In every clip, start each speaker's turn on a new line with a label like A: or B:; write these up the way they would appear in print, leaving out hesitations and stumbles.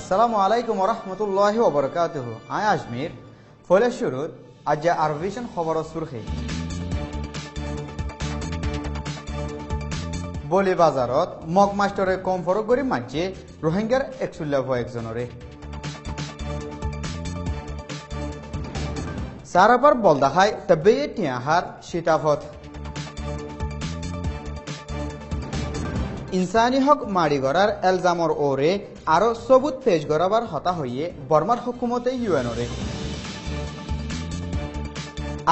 A: আসসালামু আলাইকুম রহমতুল্লাহি ওবরকাতুহু। আয় আজমির ফলে শুরুত আজ আরভিশন খবর সুরখি বলি বাজারত মগ মাস্টরে কম ফরক গরি মানছে রোহিঙ্গার 111জনরে সারাবার বল দেখায় তবে টিয়াহার সীতাফত ইনসানি হক মারি গড়ার এলজামর ওরে আরো সবুত পেশ গড়াবার হতা হইয়ে বর্মার হুকুমতে ইউএনরে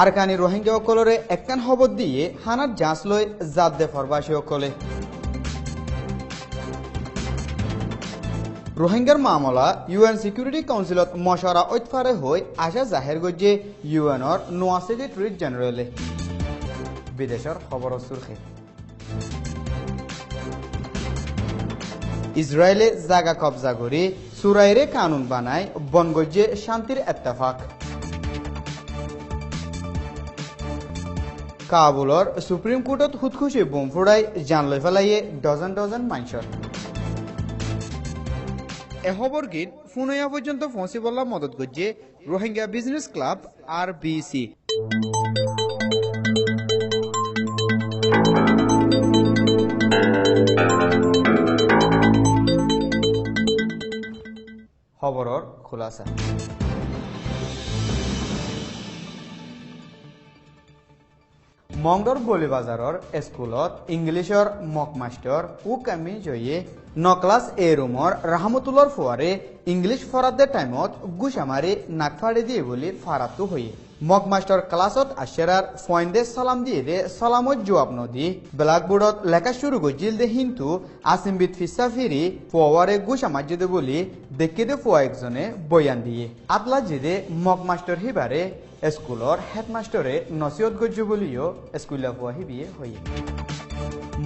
A: আরকানি রোহিঙ্গা অকলরে একখান খবর দিয়ে হানার জাঁচ লই জাত দে ফরবাসী অকলে রোহিঙ্গার মামলা ইউএন সিকিউরিটি কাউন্সিলত মশারা ঐতফারে হই আশা জাহের গজ্জে ইউএনর নোয়া সেক্রেটারি জেনারেলে বিদেশের খবর সুরখে ইসরায়েলে জায়গা কবজা করে সুরাইরে কানুন বানায় বনগজ্জে শান্তির এত্তেফাক কাবুলর সুপ্রিম কোর্টত খুদখুশি বোম ফুড়াই জান লই ফেলাইয়ে ডজন ডজন মানুষের এ খবর গীত ফুনয়া পর্যন্ত পৌঁছি বললা মদত গজ্জে রোহিঙ্গা বিজনেস ক্লাব RBC খবরের খোলাসা মংডর বলিবাজারর স্কুলত ইংলিশর মক মাস্টার ও কামি জয়ে নক্লাস এ রুমর রাহমতুল্লার ফুয়ারে ইংলিশ ফরাদের টাইমত গুসামারি নাকফাড়ি দিয়ে বলি ফারাতু হয়ে মক মাস্টার ক্লাসত আশেরার ফয়েন্দে সালাম দিয়ে দে সালামত জবাব নদী ব্ল্যাকবোর্ডত লেখা শুরু গজিল দে হিন্তু আসিমবিদ ফিসা ফিরি ফুয়ারে গুসামাজি দে বলি দেখে দে ফুয়া একজনে বয়ান দিয়ে আতলা জিদে মক মাস্টার হিবারে স্কুলর হেডমাস্টরে নসিহত গজ্জ বলিও স্কুলে ফুয়া হিবিয়ে হয়ে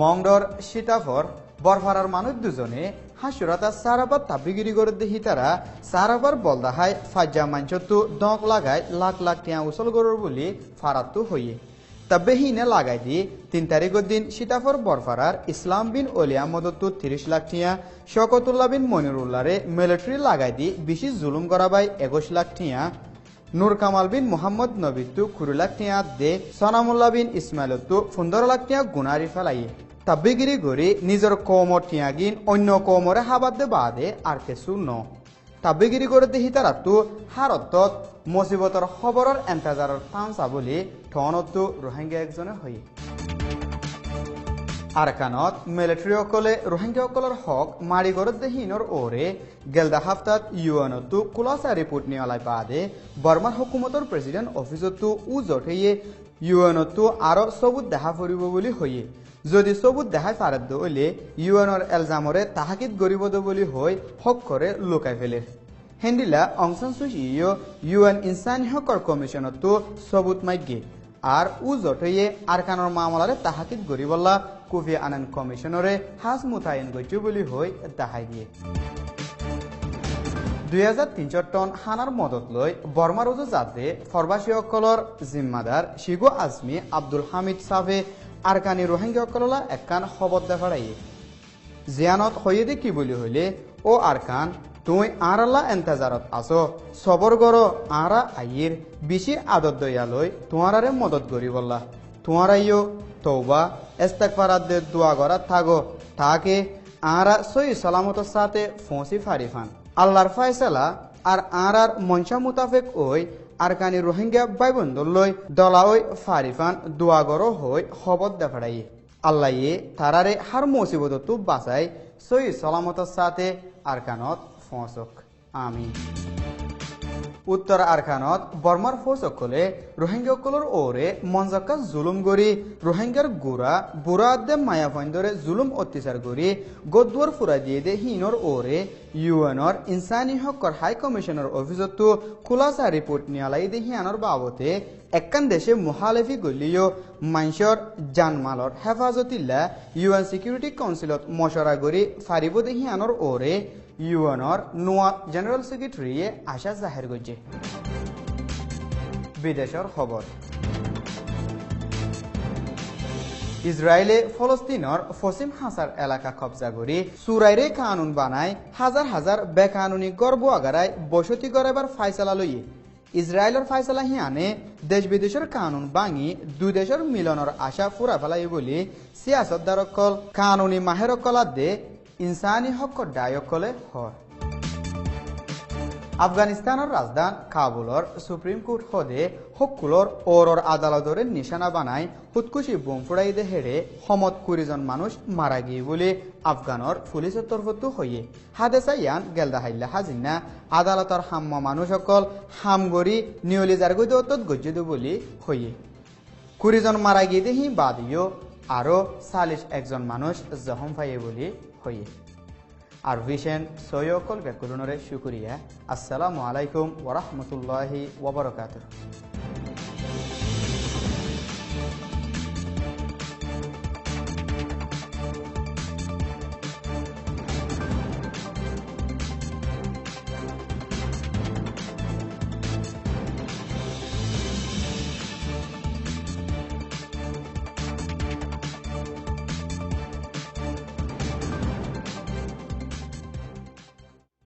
A: মংডর সীতাফর বরফারার মানুষ দুজনে হাসুরাতা সারাবার তাবিগিরি করে দেখি তারা সারাবার বলদাহায় ফাজ্জা মাঞ্চতু ডক লাগায় লাখ লাখ টিয়া উসল গরুর বলি ফারাতু হইয়ে তবে হিনে লাগাই দি 3 তারিখের দিন সীতাফর বরফারার ইসলাম বিন অলিয়া মদতু 30 লাখ টিয়া শকতুল্লাহ বিন মনিরুল্লাহরে মিলিটারি লাগাই দি বেশি জুলুম করাবাই 21 লাখ টিয়া নূর কামাল বিন মোহাম্মদ নবিতু 20 লাখ টিয়া দে সনামুল্লাহ বিন ইসমাইলতু 15 লাখ টিয়া গুনারি ফেলাইয়ে তাবিগিরি গরি নিজের কমর টিয়াগিন অন্য কমরে হাবাদে বাদে আর কিছু ন তাবিগিরি করে দেখি তারা তো হারতত মুসিবতর খবরের এন্তাজারর তামসা বলি ঠনতো রোহিঙ্গা একজনে হয়ে আরকানত মিলিটারি অকলে রোহিঙ্গা অকলের হক মারি গড় দেহিনর ওরে গেলদা হাফতাত ইউএনতো কুলাসা রিপোর্ট নিয়ালাই বাদে বর্মার হুকুমতর প্রেসিডেন্ট অফিসতো উ জঠেয়ে ইউএনতো আরো সবুত দেখা ফুরিব বলি হয়ে যদি সবুত দেখায় ফারাদ্দ হইলে ইউএনর এলজামরে তাহাকিদ গরিব বলি হই হক করে লুকাই ফেলে হেন্ডিলা অংসান সুচিও ইউএন ইনসানি হকর কমিশনতো সবুত মাইগে আর উ জটইয়ে আরকানর মামলারে তাহাকিদ গরিবল্লা কোফি আনান কমিশনরে হাজ মুতায়ন গজ্জু বলি হই দেখাই দিয়ে 2003 টন হানার মদত লই বর্মার উজু জাতে ফরবাসী অকলর জিম্মাদার শিগো আজমি আব্দুল হামিদ সাফে আরকানি রোহিঙ্গা অকললা একখান খবর দেখাড়াইয়ে জিয়ানত হইয়ে দে কি বলি হইলে ও আরকান তুই আরাল্লা এন্তাজারত আসো সবর গড় আরা আইয়ের বেশি আদত দয়ালই তোমারে মদত করি বললা তোমারাইও তৌবা ইস্তেগফারাত দোয়া গড়া থাগো তাকে আরা সই সালামতের সাথে ফোঁসি ফারিফান আল্লাহর ফায়সালা আর আরার মনসা মুতাফেক ওই আরকানি রোহিঙ্গা বাইবন্দর লই দলা ওই ফারিফান দোয়া গড় হই খবর দেখাড়াইয়ে আল্লাহ তারারে হার মুসিবত বাঁচাই সই সালামতের সাথে আরকানত ফসক আমিন উত্তর আরকানত বর্মার ফসকলে রোহিঙ্গা অকলর ওরে মঞ্জাক্কা জুলুম গরি রোহিঙ্গার গুড়া বুড়া দে মায়া ফন্দরে জুলুম অত্যাচার গরি গদুয়ার ফুরা দিয়ে দে হিনর ওরে ইউএনর ইনসানি হকর হাই কমিশনার অফিসতো খুলাসা রিপোর্ট নিয়ালাই দে হিয়ানর বাবতে একখান দেশে মুহালেফি গলিও মাইনসর জানমালর হেফাজতিল্লা ইউএন সিকিউরিটি কাউন্সিলত মশরা গরি ফারিব দে হিয়ানর ওরে ইউএনর নোয়া জেনারেল সেক্রেটারি আশা জাহের গজ্জে বিদেশের খবর ইসরায়েলে ফলস্তিনের পশ্চিম হাসার এলাকা কবজা করি সুরাইরে কানুন বানায় হাজার হাজার বেকানুনি গর্ব আগারায় বসতি গড়াবার ফাইসালা লইয়ে ইসরায়েলের ফাইসালা হিয়ানে দেশ বিদেশের কানুন ভাঙি দুই দেশের মিলনের আশা ফুরা ফেলাই বলি সিয়াসতদারকল কানুনি মাহেরকলাত দে ইনসানি হক ডায়কলে হয়। আফগানিস্তানের রাজধান কাবুলর সুপ্রিম কোর্ট হদে হকুলর ওরর আদালতরে নিশানা বানায় হুতকুশি বোম ফুড়াই দে হেড়ে সমত 20 জন মানুষ মারা গিয়ে বলে আফগানর পুলিশের তরফতো হইয়ে হাদেসা ইয়ান গেলদা হাইল্লা হাজিনা আদালতর হাম্ম মানুষ সকল হামগরি নিয়লিজার গত গজ্জিত বলি হইয়ে 20 জন মারা গিয়ে দেহি বাদিও আরো 41 মানুষ জখম পাইয়ে বলি হইয়ে। আর ভিশন সৈয়কল বেকুলনরে শুকুরিয়া। আসসালামু আলাইকুম ওয়া রাহমাতুল্লাহি ওয়া বারাকাতুহু।